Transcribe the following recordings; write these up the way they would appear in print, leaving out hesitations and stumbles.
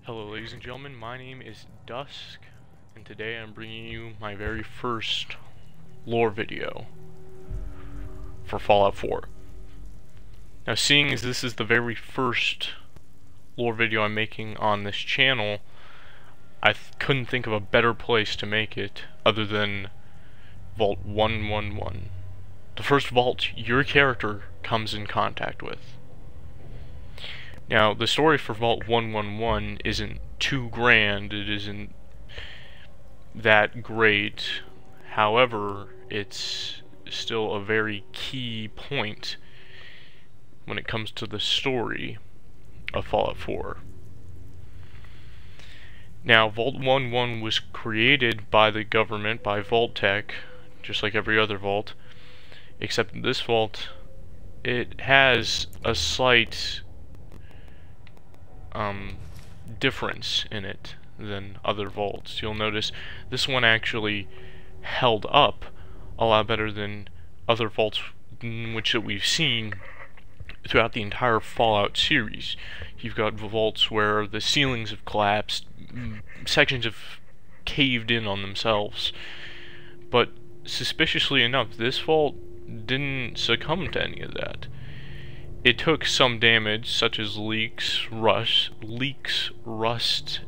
Hello ladies and gentlemen, my name is Dusk, and today I'm bringing you my very first lore video for Fallout 4. Now, seeing as this is the very first lore video I'm making on this channel, I couldn't think of a better place to make it other than Vault 111. The first vault your character comes in contact with. Now, the story for Vault 111 isn't too grand, it isn't that great. However, it's still a very key point when it comes to the story of Fallout 4. Now, Vault 111 was created by the government, by Vault-Tec, just like every other vault, except this vault, it has a slight difference in it than other vaults. You'll notice this one actually held up a lot better than other vaults which that we've seen throughout the entire Fallout series. You've got vaults where the ceilings have collapsed, sections have caved in on themselves, but suspiciously enough, this vault didn't succumb to any of that. It took some damage, such as leaks, rust,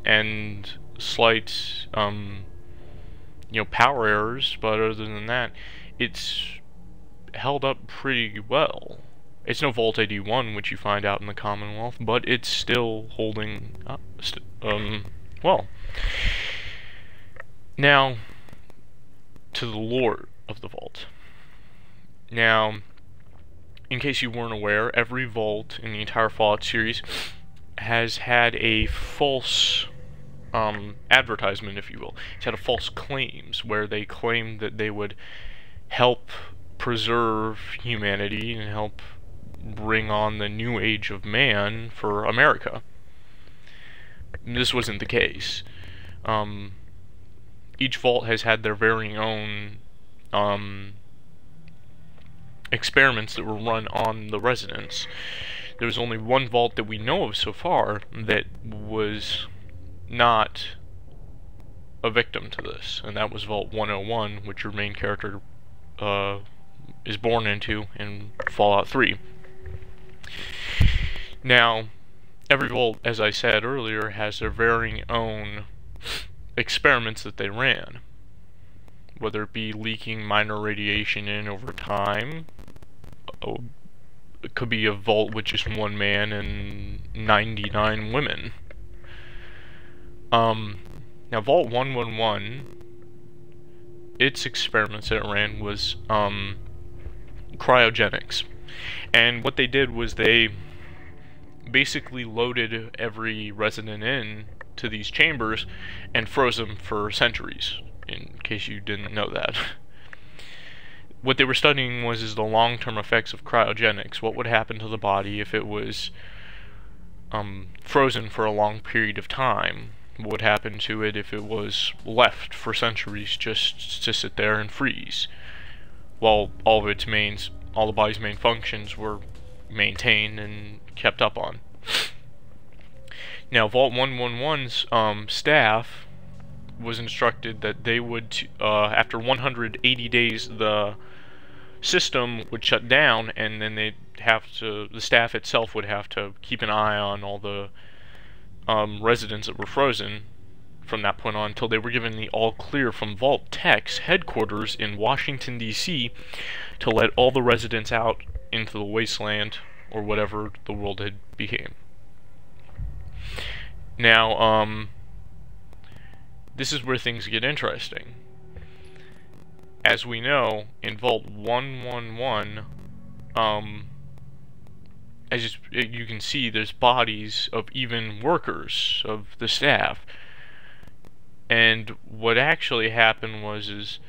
and slight, power errors. But other than that, it's held up pretty well. It's no Vault 81, which you find out in the Commonwealth, but it's still holding up, well. Now, to the lore of the vault. Now, in case you weren't aware, every vault in the entire Fallout series has had a false advertisement, if you will. It's had a false claims, where they claimed that they would help preserve humanity and help bring on the new age of man for America. This wasn't the case. Each vault has had their very own experiments that were run on the residents. There was only one vault that we know of so far that was not a victim to this, and that was Vault 101, which your main character is born into in Fallout 3. Now, every vault, as I said earlier, has their very own experiments that they ran, whether it be leaking minor radiation in over time. It could be a vault with just one man and 99 women. Now, Vault 111, its experiments that it ran was cryogenics. And what they did was they basically loaded every resident in to these chambers and froze them for centuries, in case you didn't know that. What they were studying was the long-term effects of cryogenics. What would happen to the body if it was frozen for a long period of time? What would happen to it if it was left for centuries just to sit there and freeze, while all the body's main functions were maintained and kept up on? Now, Vault 111's staff was instructed that they would, after 180 days, the system would shut down, and then the staff itself would have to keep an eye on all the residents that were frozen from that point on until they were given the all-clear from Vault-Tec's headquarters in Washington, D.C. to let all the residents out into the wasteland, or whatever the world had became. Now, this is where things get interesting. As we know, in Vault 111, as you can see, there's bodies of even workers of the staff. And what actually happened was,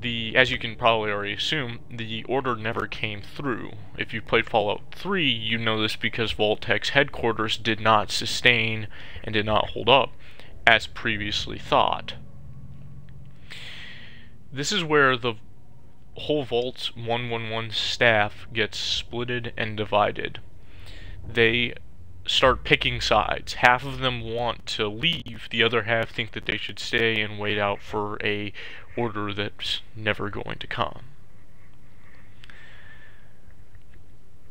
as you can probably already assume, the order never came through. If you played Fallout 3, you know this because Vault-Tec's headquarters did not sustain and did not hold up as previously thought. This is where the whole Vault 111 staff gets splitted and divided. They start picking sides. Half of them want to leave, the other half think that they should stay and wait out for a order that's never going to come.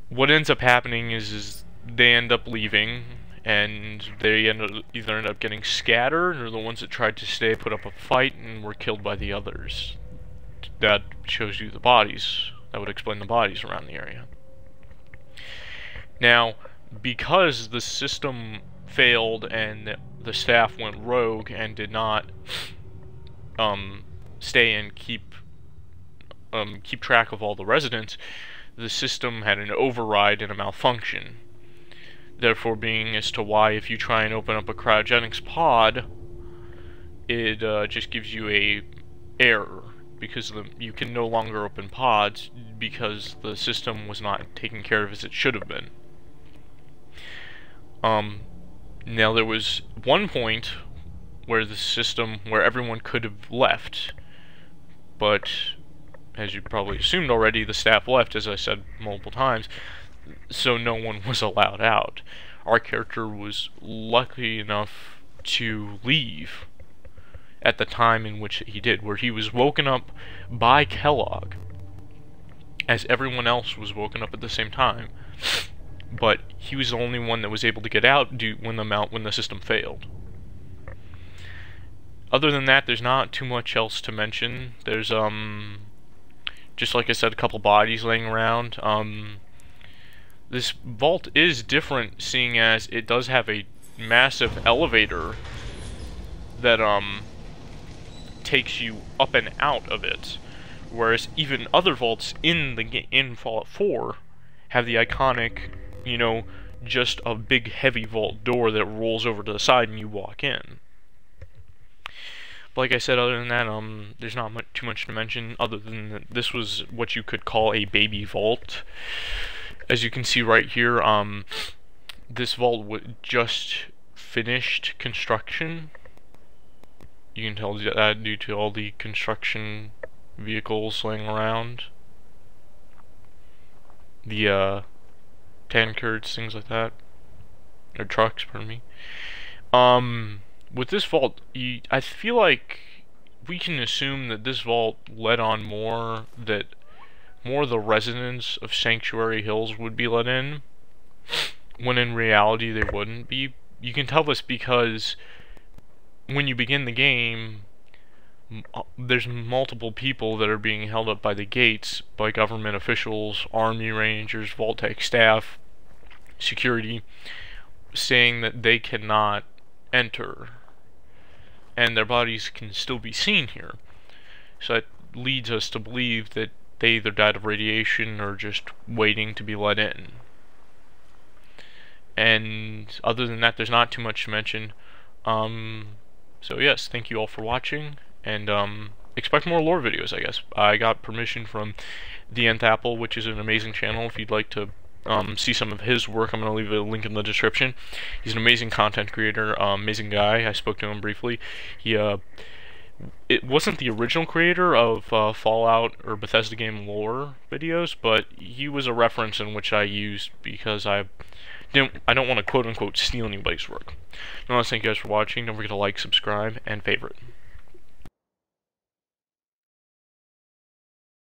What ends up happening is they end up leaving, and they either end up getting scattered, or the ones that tried to stay put up a fight and were killed by the others. That shows you the bodies. That would explain the bodies around the area. Now, because the system failed and the staff went rogue and did not stay and keep track of all the residents, the system had an override and a malfunction. Therefore, being as to why if you try and open up a cryogenics pod, it just gives you a error, because you can no longer open pods because the system was not taken care of as it should have been. Now there was one point where where everyone could have left, but as you probably assumed already, the staff left, as I said multiple times, so no one was allowed out. Our character was lucky enough to leave at the time in which he did, where he was woken up by Kellogg, as everyone else was woken up at the same time. But he was the only one that was able to get out when the system failed. Other than that, there's not too much else to mention. There's just like I said, a couple bodies laying around. This vault is different, seeing as it does have a massive elevator that takes you up and out of it, whereas even other vaults in Fallout 4 have the iconic, just a big heavy vault door that rolls over to the side and you walk in. But like I said, other than that, there's not too much to mention, other than that this was what you could call a baby vault. As you can see right here, this vault just finished construction. You can tell that due to all the construction vehicles laying around. The tankers, things like that. Or trucks, pardon me. With this vault, I feel like we can assume that this vault let on more of the residents of Sanctuary Hills would be let in, when in reality they wouldn't be. You can tell this because when you begin the game, there's multiple people that are being held up by the gates by government officials, army rangers, Vault-Tec staff, security, saying that they cannot enter, and their bodies can still be seen here. So that leads us to believe that they either died of radiation or just waiting to be let in. And other than that, there's not too much to mention. So yes, thank you all for watching, and expect more lore videos, I guess. I got permission from The Nth Apple, which is an amazing channel. If you'd like to see some of his work, I'm going to leave a link in the description. He's an amazing content creator, amazing guy. I spoke to him briefly. It wasn't the original creator of Fallout or Bethesda game lore videos, but he was a reference in which I used because I don't want to quote-unquote steal anybody's work. I want to thank you guys for watching. Don't forget to like, subscribe, and favorite.